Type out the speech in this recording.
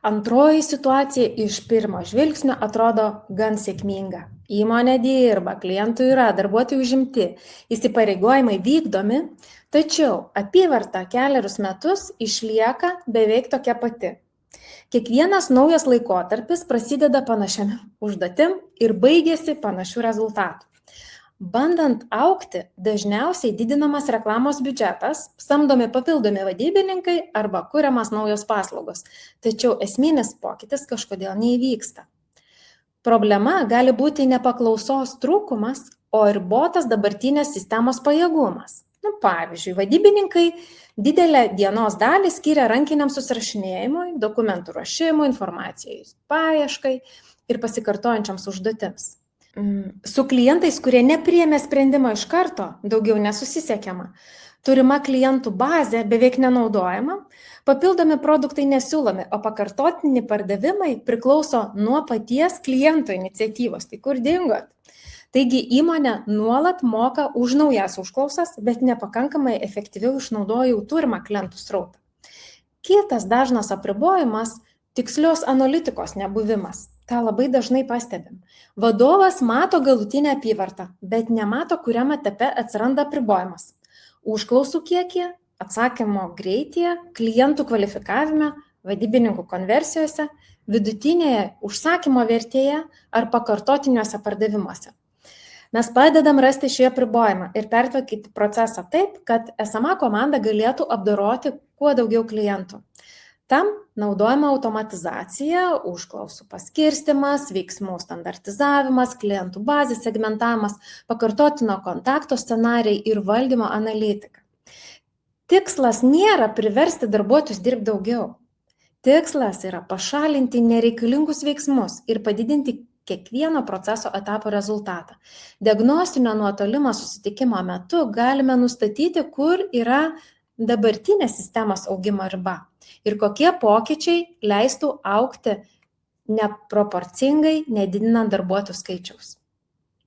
Antroji situacija iš pirmo žvilgsnio atrodo gan sėkminga. Įmonė dirba, klientų yra, darbuotojai užimti, įsipareigojimai vykdomi, tačiau apyvarta kelerius metus išlieka beveik tokia pati. Kiekvienas naujas laikotarpis prasideda panašiam užduotim ir baigėsi panašių rezultatų. Bandant augti, dažniausiai didinamas reklamos biudžetas, samdomi papildomi vadybininkai arba kuriamas naujos paslaugos, tačiau esminis pokytis kažkodėl neįvyksta. Problema gali būti ne paklausos trūkumas, o ir ribotas dabartinės sistemos pajėgumas. Pavyzdžiui, vadybininkai didelę dienos dalį skiria rankiniam susirašinėjimui, dokumentų ruošimui, informacijai paieškai ir pasikartojančiams užduotims. Su klientais, kurie nepriėmė sprendimo iš karto, daugiau nesusisiekiama. Turima klientų bazė beveik nenaudojama, papildomi produktai nesiūlomi, o pakartotiniai pardavimai priklauso nuo paties kliento iniciatyvos. Tai kur dingot? Taigi įmonė nuolat moka už naujas užklausas, bet nepakankamai efektyviau išnaudoja jau turimą klientų srautą. Kitas dažnas apribojimas – tikslios analitikos nebuvimas. Ta labai dažnai pastebim. Vadovas mato galutinę apyvartą, bet nemato, kuriam etape atsiranda apribojimas. Užklausų kiekyje, atsakymo greityje, klientų kvalifikavime, vadybininkų konversijose, vidutinėje užsakymo vertėje ar pakartotiniuose pardavimuose. Mes padedam rasti šį apribojimą ir pertvarkyti procesą taip, kad esama komanda galėtų apdoroti kuo daugiau klientų. Tam naudojama automatizacija, užklausų paskirstymas, veiksmų standartizavimas, klientų bazės segmentavimas, pakartotino kontakto scenarijai ir valdymo analitika. Tikslas nėra priversti darbuotojus dirbti daugiau. Tikslas yra pašalinti nereikalingus veiksmus ir padidinti kiekvieno proceso etapo rezultatą. Diagnostinio nuotolimo susitikimo metu galime nustatyti, kur yra dabartinės sistemos augimo riba ir kokie pokyčiai leistų augti neproporcingai, nedidinant darbuotojų skaičiaus.